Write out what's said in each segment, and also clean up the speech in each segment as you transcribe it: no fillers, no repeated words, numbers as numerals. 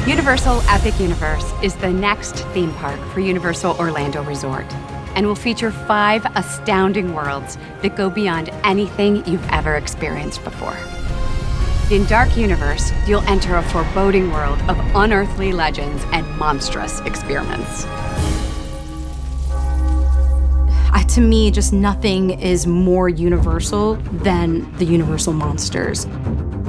Universal Epic Universe is the next theme park for Universal Orlando Resort and will feature 5 astounding worlds that go beyond anything you've ever experienced before. In Dark Universe, you'll enter a foreboding world of unearthly legends and monstrous experiments. To me, just nothing is more universal than the Universal monsters.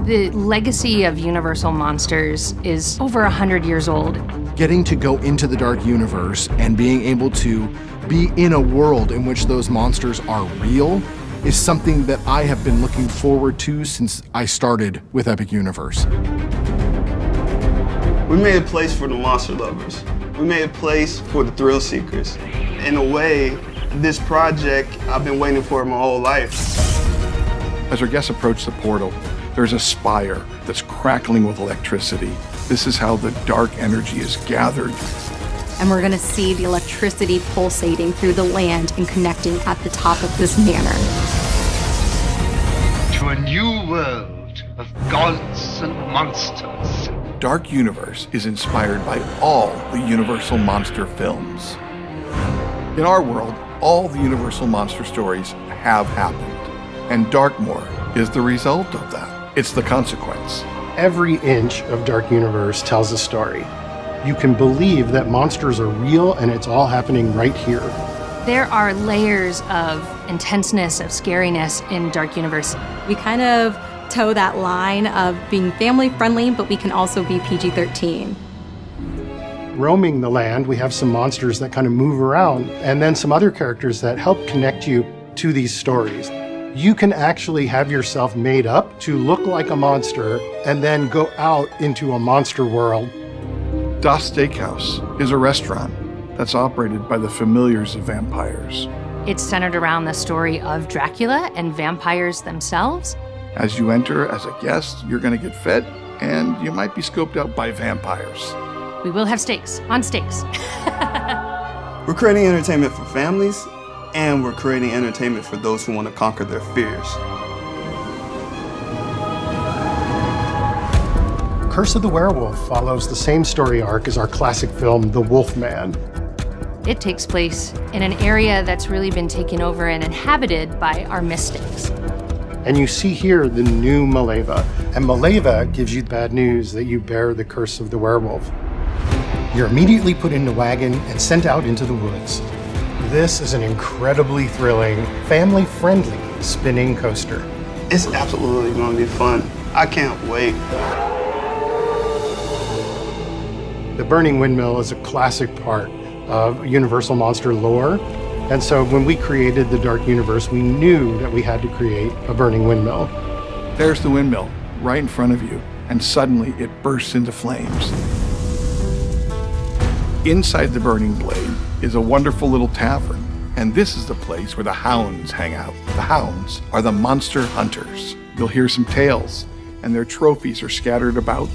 The legacy of Universal Monsters is over 100 years old. Getting to go into the Dark Universe and being able to be in a world in which those monsters are real is something that I have been looking forward to since I started with Epic Universe. We made a place for the monster lovers. We made a place for the thrill seekers. In a way, this project I've been waiting for my whole life. As our guests approach the portal, there's a spire that's crackling with electricity. This is how the dark energy is gathered. And we're gonna see the electricity pulsating through the land and connecting at the top of this manor. To a new world of gods and monsters. Dark Universe is inspired by all the Universal Monster films. In our world, all the Universal Monster stories have happened, and Darkmoor is the result of that. It's the consequence. Every inch of Dark Universe tells a story. You can believe that monsters are real and it's all happening right here. There are layers of intenseness, of scariness in Dark Universe. We kind of toe that line of being family friendly, but we can also be PG-13. Roaming the land, we have some monsters that kind of move around, and then some other characters that help connect you to these stories. You can actually have yourself made up to look like a monster and then go out into a monster world. Das Steakhouse is a restaurant that's operated by the familiars of vampires. It's centered around the story of Dracula and vampires themselves. As you enter as a guest, you're going to get fed, and you might be scoped out by vampires. We will have steaks, on steaks. We're creating entertainment for families, and we're creating entertainment for those who want to conquer their fears. Curse of the Werewolf follows the same story arc as our classic film, The Wolfman. It takes place in an area that's really been taken over and inhabited by our mystics. And you see here the new Maleva. And Maleva gives you bad news that you bear the curse of the werewolf. You're immediately put in a wagon and sent out into the woods. This is an incredibly thrilling, family-friendly spinning coaster. It's absolutely going to be fun. I can't wait. The Burning Windmill is a classic part of Universal Monster lore. And so when we created the Dark Universe, we knew that we had to create a burning windmill. There's the windmill right in front of you, and suddenly it bursts into flames. Inside the burning blade is a wonderful little tavern, and this is the place where the hounds hang out. The hounds are the monster hunters. You'll hear some tales, and their trophies are scattered about.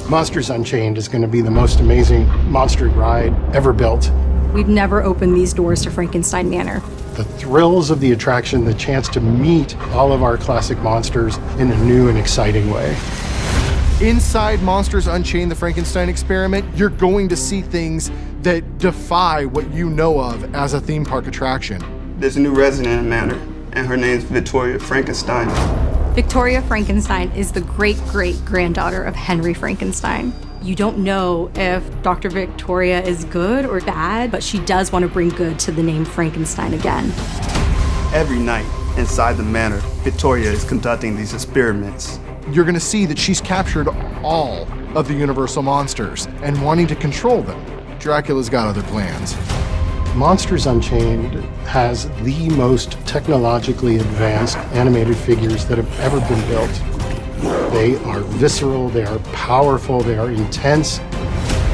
Monsters Unchained is going to be the most amazing monster ride ever built. We've never opened these doors to Frankenstein Manor. The thrills of the attraction, the chance to meet all of our classic monsters in a new and exciting way. Inside Monsters Unchained, the Frankenstein experiment, you're going to see things that defy what you know of as a theme park attraction. There's a new resident in Manor, and her name's Victoria Frankenstein. Victoria Frankenstein is the great-great-granddaughter of Henry Frankenstein. You don't know if Dr. Victoria is good or bad, but she does want to bring good to the name Frankenstein again. Every night inside the Manor, Victoria is conducting these experiments. You're going to see that she's captured all of the Universal monsters and wanting to control them. Dracula's got other plans. Monsters Unchained has the most technologically advanced animated figures that have ever been built. They are visceral, they are powerful, they are intense.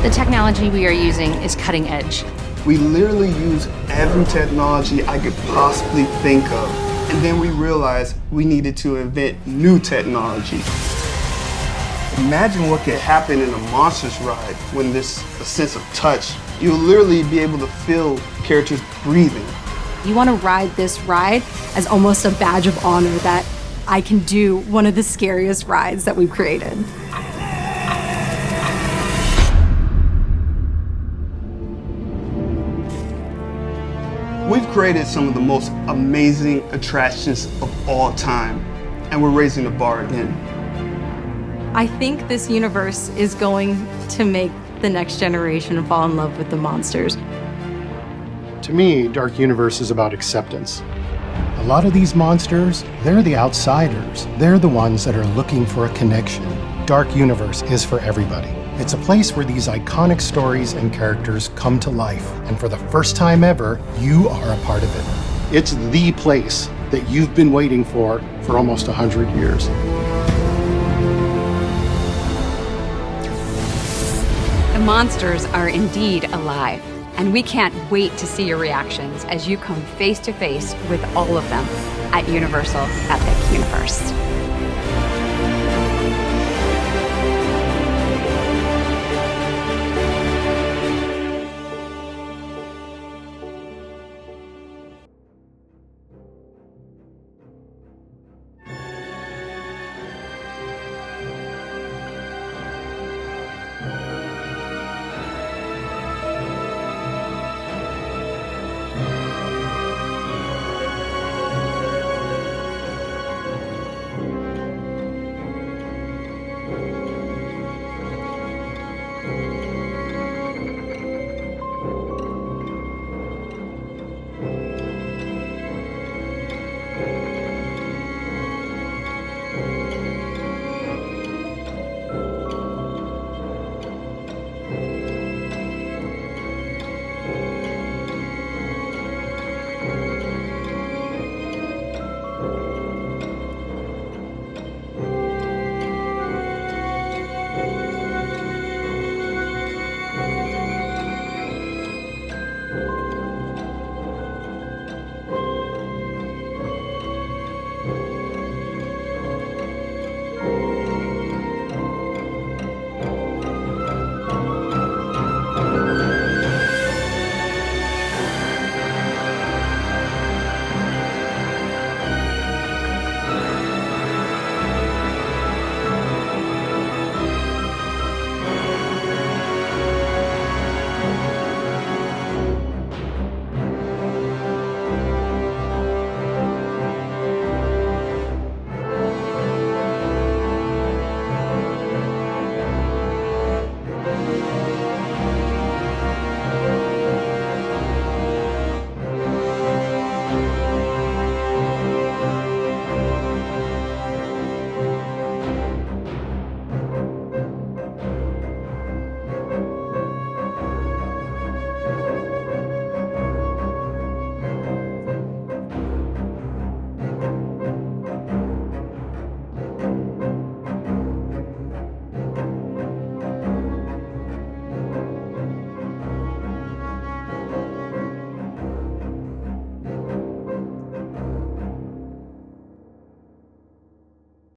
The technology we are using is cutting edge. We literally use every technology I could possibly think of. And then we realized we needed to invent new technology. Imagine what could happen in a Monsters ride when there's a sense of touch. You'll literally be able to feel characters breathing. You want to ride this ride as almost a badge of honor that I can do one of the scariest rides that we've created. We've created some of the most amazing attractions of all time, and we're raising the bar again. I think this universe is going to make the next generation fall in love with the monsters. To me, Dark Universe is about acceptance. A lot of these monsters, they're the outsiders. They're the ones that are looking for a connection. Dark Universe is for everybody. It's a place where these iconic stories and characters come to life, and for the first time ever, you are a part of it. It's the place that you've been waiting for almost 100 years. The monsters are indeed alive, and we can't wait to see your reactions as you come face to face with all of them at Universal Epic Universe.